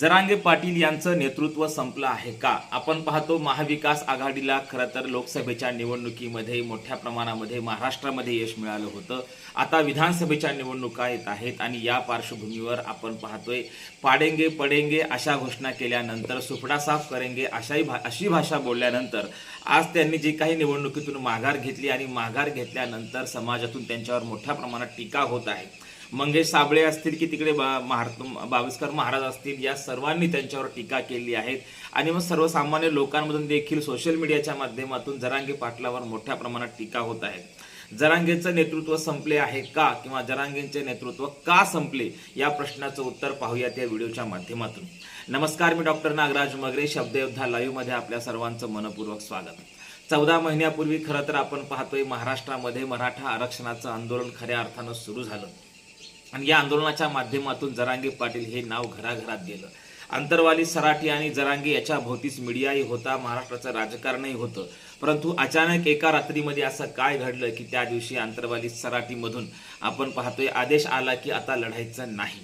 जरांगे पाटील यांचं नेतृत्व संपलं आहे का? आपण पाहतो महाविकास आघाडीला खरं तर लोकसभेच्या निवडणुकीमध्ये मोठ्या प्रमाणामध्ये महाराष्ट्रामध्ये यश मिळालं होतं. आता विधानसभेच्या निवडणुका येत आहेत आणि या पार्श्वभूमीवर आपण पाहतोय पाडेंगे पडेंगे अशा घोषणा केल्यानंतर सुपडा साफ करेंगे अशी भाषा बोलल्यानंतर आज त्यांनी जी काही निवडणुकीतून माघार घेतली आणि माघार घेतल्यानंतर समाजातून त्यांच्यावर मोठ्या प्रमाणात टीका होत आहे. मंगेश साबळे असतील की तिकडे बाविस्कर महाराज असतील, या सर्वांनी त्यांच्यावर टीका केली आहे आणि मग सर्वसामान्य लोकांमधून देखील सोशल मीडियाच्या माध्यमातून जरांगे पाटलावर मोठ्या प्रमाणात टीका होत आहे. जरांगेचं नेतृत्व संपले आहे का किंवा जरांगेंचे नेतृत्व का संपले या प्रश्नाचं उत्तर पाहूयात या व्हिडिओच्या माध्यमातून. नमस्कार, मी डॉक्टर नागराज मगरे, शब्दयोद्धा लाईव्ह मध्ये आपल्या सर्वांचं मनपूर्वक स्वागत. 14 महिन्यापूर्वी खरं तर आपण पाहतोय महाराष्ट्रामध्ये मराठा आरक्षणाचं आंदोलन खऱ्या अर्थानं सुरू झालं आणि या आंदोलनाच्या माध्यमातून जरांगे पाटील हे नाव घराघरात गेलं. अंतरवाली, सराठी आणि जरांगे याच्या भोवतीच मीडियाही होता, महाराष्ट्राचं राजकारणही होतं. परंतु अचानक एका रात्रीमध्ये असं काय घडलं की त्या दिवशी अंतरवाली सराटीमधून आपण पाहतोय आदेश आला की आता लढायचं नाही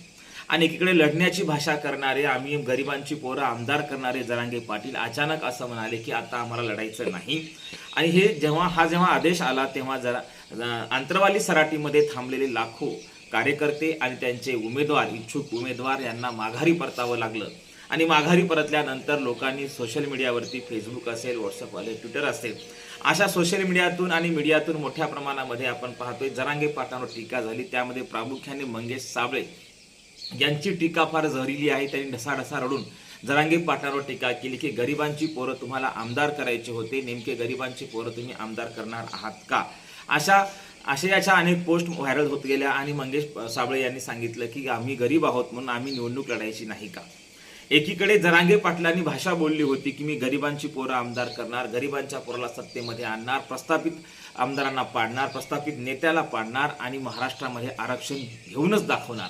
आणि एकीकडे लढण्याची भाषा करणारे, आम्ही गरिबांची पोरं आमदार करणारे जरांगे पाटील अचानक असं म्हणाले की आता आम्हाला लढायचं नाही. आणि हे जेव्हा आदेश आला तेव्हा अंतरवाली सराटीमध्ये थांबलेले लाखो कार्यकर्ते आणि त्यांचे उमेदवार, इच्छुक उमेदवार यांना माघारी परतावं लागलं आणि माघारी परतल्यानंतर लोकांनी सोशल मीडियावरती, फेसबुक असेल, व्हॉट्सअप असेल, ट्विटर असेल, अशा सोशल मीडियातून आणि मीडियातून मोठ्या प्रमाणामध्ये आपण पाहतोय जरांगे पाटलांवर टीका झाली. त्यामध्ये प्रामुख्याने मंगेश साबळे यांची टीका फार जहरीली आहे. त्यांनी ढसाढसा रडून जरांगे पाटलांवर टीका केली की गरिबांची पोरं तुम्हाला आमदार करायचे होते, नेमके गरिबांची पोरं तुम्ही आमदार करणार आहात का? याच्या अनेक पोस्ट व्हायरल होत गेल्या आणि मंगेश साबळे यांनी सांगितलं की आम्ही गरीब आहोत म्हणून आम्ही निवडणूक लढायची नाही का? एकीकडे जरांगे पाटलांनी भाषा बोलली होती की मी गरिबांची पोरं आमदार करणार, गरिबांच्या पोराला सत्तेमध्ये आणणार, प्रस्थापित आमदारांना पाडणार, प्रस्थापित नेत्याला पाडणार आणि महाराष्ट्रामध्ये आरक्षण घेऊनच दाखवणार.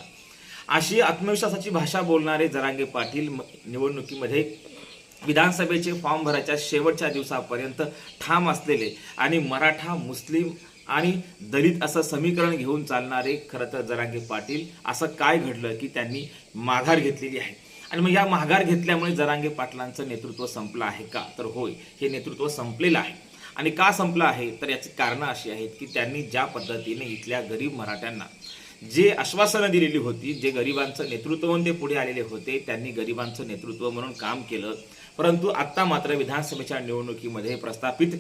अशी आत्मविश्वासाची भाषा बोलणारे जरांगे पाटील निवडणुकीमध्ये विधानसभेचे फॉर्म भरायच्या शेवटच्या दिवसापर्यंत ठाम असलेले आणि मराठा, मुस्लिम आणि दलित असं समीकरण घेऊन चालणारे खरं तर जरांगे पाटील, असं काय घडलं की त्यांनी माघार घेतलेली आहे आणि मग या माघार घेतल्यामुळे जरांगे पाटलांचं नेतृत्व संपलं आहे का? तर होय, हे नेतृत्व संपलेलं आहे. आणि का संपलं आहे तर याची कारणं अशी आहेत की त्यांनी ज्या पद्धतीने इथल्या गरीब मराठ्यांना जे आश्वासनं दिलेली होती, जे गरिबांचं नेतृत्व म्हणून ते पुढे आलेले होते, त्यांनी गरिबांचं नेतृत्व म्हणून काम केलं. परंतु आत्ता मात्र विधानसभेच्या निवडणुकीमध्ये प्रस्थापित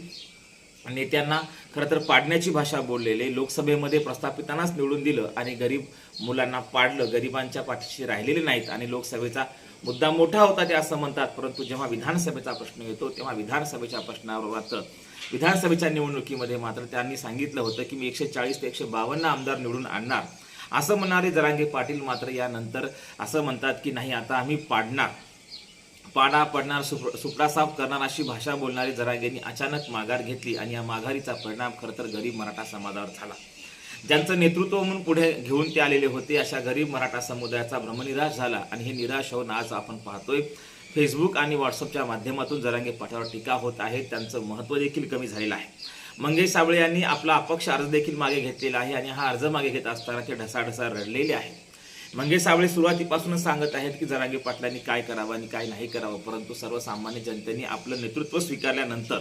नेत्यांना खरं तर पाडण्याची भाषा बोललेले, लोकसभेमध्ये प्रस्थापितांनाच निवडून दिलं आणि गरीब मुलांना पाडलं, गरिबांच्या पाठीशी राहिलेले नाहीत आणि लोकसभेचा मुद्दा मोठा होता ते असं म्हणतात. परंतु जेव्हा विधानसभेचा प्रश्न येतो तेव्हा विधानसभेच्या प्रश्नावर मात्र विधानसभेच्या निवडणुकीमध्ये मात्र त्यांनी सांगितलं होतं की मी 140 ते 152 आमदार निवडून आणणार असं म्हणणारे जरांगे पाटील मात्र यानंतर असं म्हणतात की नाही, आता आम्ही पडणार, सुपडा साफ करणार अशी भाषा बोलणारी जरांगेंनी अचानक माघार घेतली आणि या माघारीचा परिणाम खरं तर गरीब मराठा समाजावर झाला. ज्यांचं नेतृत्व म्हणून पुढे घेऊन ते आलेले होते अशा गरीब मराठा समुदायाचा भ्रमनिराश झाला आणि हे निराश होऊन आज आपण पाहतोय फेसबुक आणि व्हॉट्सअपच्या माध्यमातून जरांगे पाटलावर टीका होत आहे. त्यांचं महत्त्व देखील कमी झालेलं आहे. मंगेश साबळे यांनी आपला अपक्ष अर्ज देखील मागे घेतलेला आहे आणि हा अर्ज मागे घेत असताना ते ढसाढसा रडलेले आहेत. मंगेश साबळे सुरुवातीपासूनच सांगत आहेत की जरांगे पाटलांनी काय करावं आणि काय नाही करावं, परंतु सर्वसामान्य जनतेने आपलं नेतृत्व स्वीकारल्यानंतर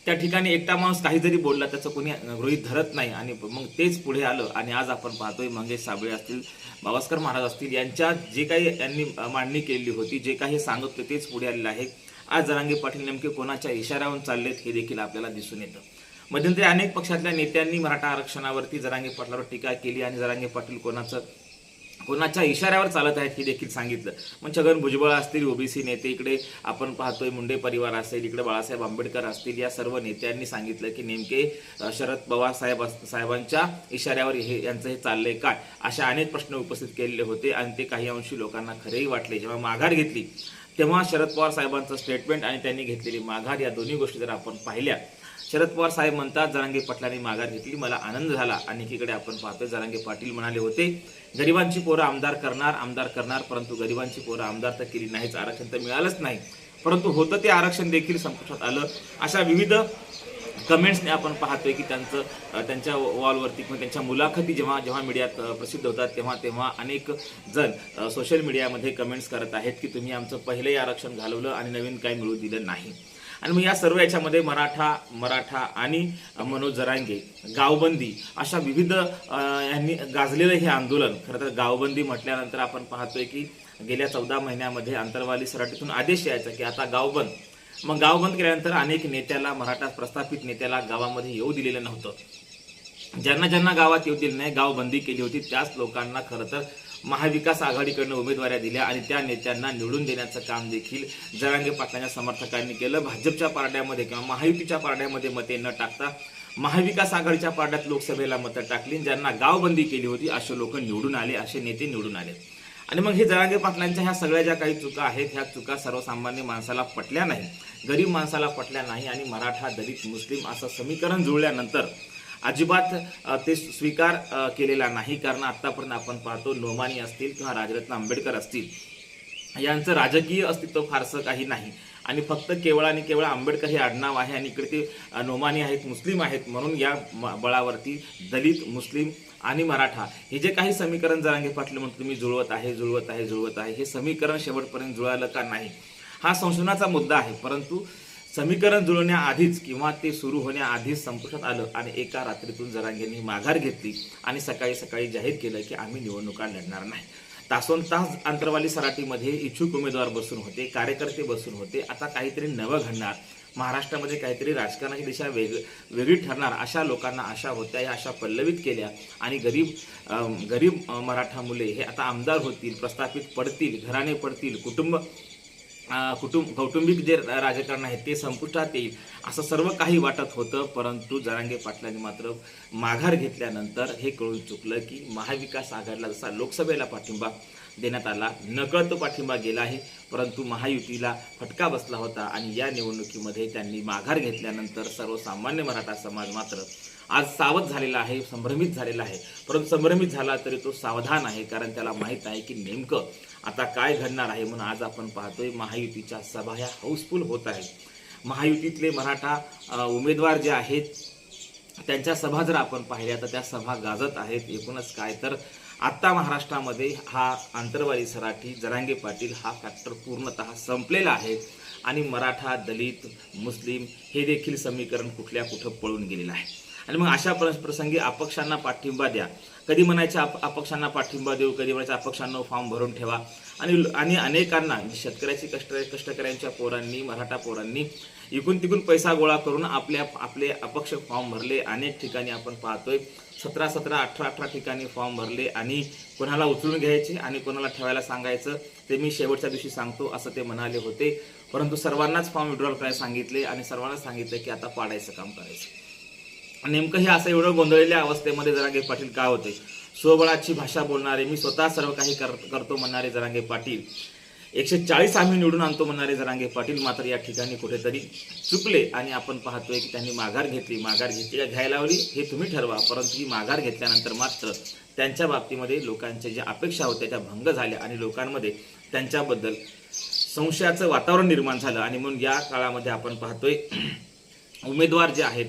त्या ठिकाणी एकटा माणूस काही जरी बोलला त्याचं कोणी गृहीत धरत नाही आणि मग तेच पुढे आलं आणि आज आपण पाहतोय मंगेश साबळे असतील, बावस्कर महाराज असतील, यांच्या जे काही यांनी मांडणी केलेली होती, जे काही सांगत होते तेच पुढे आलेलं आहे. आज जरांगे पाटील नेमके कोणाच्या इशाऱ्यावरून चाललेत हे देखील आपल्याला दिसून येतं. मध्यंतरी अनेक पक्षातल्या नेत्यांनी मराठा आरक्षणावरती जरांगे पाटलावर टीका केली आणि जरांगे पाटील कोणाच्या इशाऱ्यावर चालत आहेत हे देखील सांगितलं. मग छगन भुजबळ असतील, ओबीसी नेते, इकडे आपण पाहतोय मुंडे परिवार असेल, इकडे बाळासाहेब आंबेडकर असतील, या सर्व नेत्यांनी सांगितलं की नेमके शरद पवार साहेबांच्या इशाऱ्यावर यांचं हे चाललंय काय, अशा अनेक प्रश्न उपस्थित केलेले होते आणि ते काही अंशी लोकांना खरेही वाटले. जेव्हा माघार घेतली तेव्हा शरद पवार साहेबांचं स्टेटमेंट आणि त्यांनी घेतलेली माघार या दोन्ही गोष्टी जर आपण पाहिल्या, शरद पवार साहेब म्हणतात जरांगे पाटलांनी माघार घेतली, मला आनंद झाला. आणि एकीकडे आपण पाहतोय जरांगे पाटील म्हणाले होते गरिबांची पोरं आमदार करणार, परंतु गरिबांची पोरं आमदार तर केली नाहीच, आरक्षण तर मिळालंच नाही, परंतु होतं ते आरक्षण देखील संपुष्टात आलं. अशा विविध कमेंट्सने आपण पाहतोय की त्यांच्या वॉलवरती किंवा त्यांच्या मुलाखती जेव्हा जेव्हा मीडियात प्रसिद्ध होतात तेव्हा तेव्हा अनेक जण सोशल मीडियामध्ये कमेंट्स करत आहेत की तुम्ही आमचं पहिलंही आरक्षण घालवलं आणि नवीन काही मिळू दिलं नाही. आणि मग या सर्व याच्यामध्ये मराठा आणि मनोज जरांगे, गावबंदी अशा विविध यांनी गाजलेलं हे आंदोलन. खरं तर गावबंदी म्हटल्यानंतर आपण पाहतोय की गेल्या 14 महिन्यामध्ये अंतरवाली सराटीतून आदेश यायचा की आता गाव बंद. मग गाव बंद केल्यानंतर अनेक नेत्याला, मराठा प्रस्थापित नेत्याला गावामध्ये येऊ दिलेलं नव्हतं. ज्यांना ज्यांना गावात येऊ दिलं नाही, गाव बंदी केली होती, त्याच लोकांना खरं तर महाविकास आघाडीकडनं उमेदवाऱ्या दिल्या आणि त्या नेत्यांना निवडून देण्याचं काम देखील जरांगे पाटलांच्या समर्थकांनी केलं. भाजपच्या पारड्यामध्ये किंवा महायुतीच्या पारड्यामध्ये मते न टाकता महाविकास आघाडीच्या पारड्यात लोकसभेला मतं टाकली. ज्यांना गावबंदी केली होती असे लोक निवडून आले, असे नेते निवडून आले. आणि मग हे जरांगे पाटलांच्या ह्या सगळ्या ज्या काही चुका आहेत, ह्या चुका सर्वसामान्य माणसाला पटल्या नाही, गरीब माणसाला पटल्या नाही. आणि मराठा, दलित, मुस्लिम असं समीकरण जुळल्यानंतर अजिबात ते स्वीकार केलेला नाही. कारण आतापर्यंत आपण पाहतो नोमानी असतील किंवा राजरत्न आंबेडकर असतील, यांचं राजकीय अस्तित्व फारसं काही नाही. आणि फक्त केवळ आणि केवळ आंबेडकर हे आडनाव आहे आणि इकडे ते नोमानी आहेत, मुस्लिम आहेत. म्हणून या बळावरती दलित, मुस्लिम आणि मराठा हे जे काही समीकरण जरांगे पाटील म्हणून तुम्ही जुळवत आहे, हे समीकरण शेवटपर्यंत जुळालं का नाही हा संशोधनाचा मुद्दा आहे. परंतु समीकरण जुळण्याआधीच किंवा ते सुरू होण्याआधीच संपुष्टात आलं आणि एका रात्रीतून जरांगेंनी माघार घेतली आणि सकाळी सकाळी जाहीर केलं की आम्ही निवडणुका लढणार नाही. तासोनतास अंतरवाली सराटीमध्ये इच्छुक उमेदवार बसून होते, कार्यकर्ते बसून होते. आता काहीतरी नवं घडणार, महाराष्ट्रामध्ये काहीतरी राजकारणाची दिशा वेगळी ठरणार अशा लोकांना आशा होत्या. या आशा पल्लवित केल्या आणि गरीब मराठा मुले हे आता आमदार होतील, प्रस्थापित पडतील, घराणे पडतील, कौटुंबिक जे राजकारण आहे ते संपुष्टात येईल असं सर्व काही वाटत होतं. परंतु जरांगे पाटलांनी मात्र माघार घेतल्यानंतर हे कळून चुकलं की महाविकास आघाडीला जसा लोकसभेला पाठिंबा देण्यात आला, नकळत पाठिंबा गेला आहे, परंतु महायुतीला फटका बसला होता. आणि या निवडणुकीमध्ये त्यांनी माघार घेतल्यानंतर सर्वसामान्य मराठा समाज मात्र आज सावध झालेला आहे, संभ्रमित झालेला आहे. परंतु संभ्रमित झाला तरी तो सावधान आहे, कारण त्याला माहीत आहे की नेमकं आता काय घडणार आहे. म्हणून आज आपण पाहतोय महायुतीच्या सभा ह्या हाऊसफुल होत आहेत. महायुतीतले मराठा उमेदवार जे आहेत त्यांच्या सभा जर आपण पाहिल्या तर त्या सभा गाजत आहेत. एकूणच काय तर आत्ता महाराष्ट्रामध्ये हा आंतरवाली सराठी, जरांगे पाटील हा फॅक्टर पूर्णतः संपलेला आहे आणि मराठा, दलित, मुस्लिम हे देखील समीकरण कुठं पळून गेलेलं आहे. आणि मग अशा प्रसंगी अपक्षांना पाठिंबा द्या. कधी म्हणायचे अपक्षांना पाठिंबा देऊ, कधी म्हणायचं अपक्षांना फॉर्म भरून ठेवा. आणि अनेकांना शेतकऱ्याची कष्टकऱ्यांच्या पोरांनी, मराठा पोरांनी इकून तिकून पैसा गोळा करून आपले अपक्ष फॉर्म भरले. अनेक ठिकाणी आपण पाहतोय 17, 18 ठिकाणी फॉर्म भरले आणि कोणाला उचलून घ्यायचे आणि कोणाला ठेवायला सांगायचं ते मी शेवटच्या दिवशी सांगतो असं ते म्हणाले होते. परंतु सर्वांनाच फॉर्म विड्रॉल करायला सांगितले आणि सर्वांना सांगितलं की आता पाडायचं काम करायचं. नेमकं हे असं एवढं गोंधळलेल्या अवस्थेमध्ये जरांगे पाटील का होते? स्वबळाची भाषा बोलणारे, मी स्वतः सर्व काही करतो म्हणणारे जरांगे पाटील, 140 आम्ही निवडून आणतो म्हणणारे जरांगे पाटील मात्र या ठिकाणी कुठेतरी चुकले. आणि आपण पाहतोय की त्यांनी माघार घेतली का घ्यायला लावली हे तुम्ही ठरवा. परंतु ही माघार घेतल्यानंतर मात्र त्यांच्या बाबतीमध्ये लोकांच्या ज्या अपेक्षा होत्या त्या भंग झाल्या आणि लोकांमध्ये त्यांच्याबद्दल संशयाचं वातावरण निर्माण झालं. आणि म्हणून या काळामध्ये आपण पाहतोय उमेदवार जे आहेत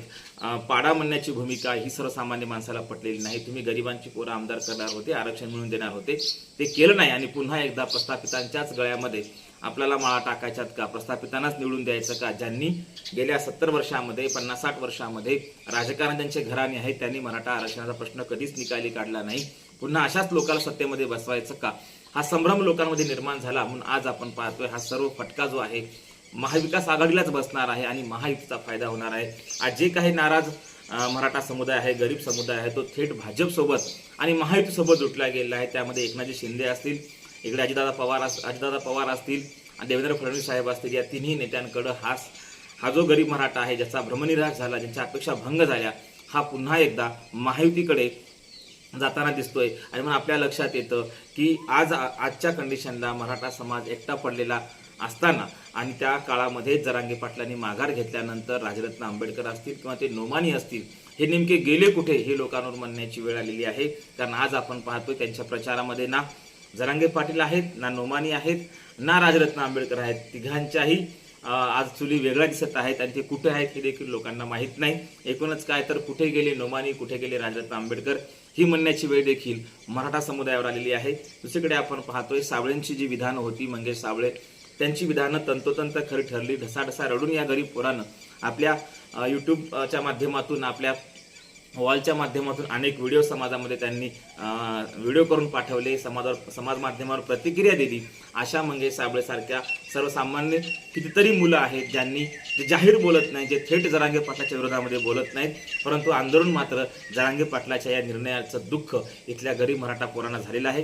पाडा म्हणण्याची भूमिका ही सर्वसामान्य माणसाला पटलेली नाही. तुम्ही गरिबांची पोरं आमदार करणार होते, आरक्षण मिळवून देणार होते, ते केलं नाही. आणि पुन्हा एकदा प्रस्थापितांच्याच गळ्यामध्ये आपल्याला माळा टाकायच्यात का? प्रस्थापितांनाच निवडून द्यायचं का? ज्यांनी गेल्या 70 वर्षामध्ये 50-60 वर्षामध्ये राजकारण ज्यांचे घराणे आहेत त्यांनी मराठा आरक्षणाचा प्रश्न कधीच निकाली काढला नाही. पुन्हा अशाच लोकांना सत्तेमध्ये बसवायचं का? हा संभ्रम लोकांमध्ये निर्माण झाला. म्हणून आज आपण पाहतोय हा सर्व फटका जो आहे महाविकास आघाडीलाच बसणार आहे आणि महायुतीचा फायदा होणार आहे. आज जे काही नाराज मराठा समुदाय आहे, गरीब समुदाय आहे, तो थेट भाजपसोबत आणि महायुतीसोबत जुटला गेला आहे. त्यामध्ये एकनाथजी शिंदे असतील, इकडे अजितदादा पवार असतील, देवेंद्र फडणवीस साहेब असतील, या तिन्ही नेत्यांकडं हा जो गरीब मराठा आहे, ज्याचा भ्रमनिराश झाला, ज्यांच्या अपेक्षा भंग झाल्या, हा पुन्हा एकदा महायुतीकडे जाताना दिसतोय. आणि मग आपल्या लक्षात येतं की आजच्या कंडिशनला मराठा समाज एकटा पडलेला असताना आणि त्या काळामध्ये जरांगे पाटलांनी माघार घेतल्यानंतर राजरत्न आंबेडकर असतील किंवा ते नोमानी असतील, हे नेमके गेले कुठे हे लोकांवर म्हणण्याची वेळ आलेली आहे. कारण आज आपण पाहतोय त्यांच्या प्रचारामध्ये ना जरांगे पाटील आहेत, ना नोमानी आहेत, ना राजरत्न आंबेडकर आहेत. तिघांच्याही आज चुली वेगळ्या दिसत आहेत आणि ते कुठे आहेत हे देखील लोकांना माहीत नाही. एकूणच काय तर कुठे गेले नोमानी, कुठे गेले राजरत्न आंबेडकर ही म्हणण्याची वेळ देखील मराठा समुदायावर आलेली आहे. दुसरीकडे आपण पाहतोय साबळेंची जी विधानं होती, मंगेश साबळे त्यांची विधानं तंतोतंत खरी ठरली. ढसाढसा रडून या गरीब पोरानं आपल्या यूट्यूबच्या माध्यमातून, आपल्या वॉलच्या माध्यमातून अनेक व्हिडिओ समाजामध्ये त्यांनी व्हिडिओ करून पाठवले, समाज माध्यमावर प्रतिक्रिया दिली. आशा मंगेश साबळेसारख्या सर्वसामान्य कितीतरी मुलं आहेत ज्यांनी जे जाहीर बोलत नाही, जे थेट जरांगे पाटलाच्या विरोधामध्ये बोलत नाहीत, परंतु आंदोलन मात्र जरांगे पाटलाच्या या निर्णयाचं दुःख इथल्या गरीब मराठा पोरांना झालेलं आहे.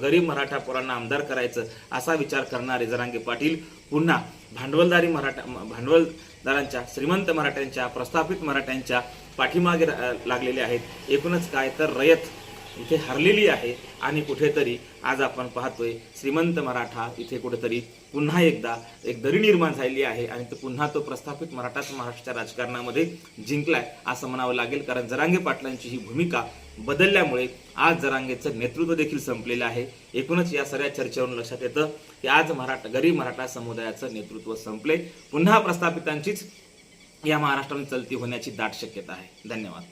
गरीब मराठा पोरांना आमदार करायचं असा विचार करणारे जरांगे पाटील पुन्हा भांडवलदारांच्या, श्रीमंत मराठ्यांच्या, प्रस्थापित मराठ्यांच्या पाठीमागे लागलेले आहेत. एकूणच काय तर रयत इथे हरलेली आहे आणि कुठेतरी आज आपण पाहतोय श्रीमंत मराठा इथे कुठेतरी पुन्हा एकदा एक दरी निर्माण झालेली आहे आणि पुन्हा तो प्रस्थापित मराठाच महाराष्ट्राच्या राजकारणामध्ये जिंकलाय असं म्हणावं लागेल. कारण जरांगे पाटलांची ही भूमिका बदलल्यामुळे आज जरांगेचं नेतृत्व देखील संपलेलं आहे. एकूणच या सगळ्या चर्चेवरून लक्षात येतं की आज गरीब मराठा समुदायाचं नेतृत्व संपले. पुन्हा प्रस्थापितांचीच या महाराष्ट्रामध्ये चलती होण्याची दाट शक्यता आहे. धन्यवाद.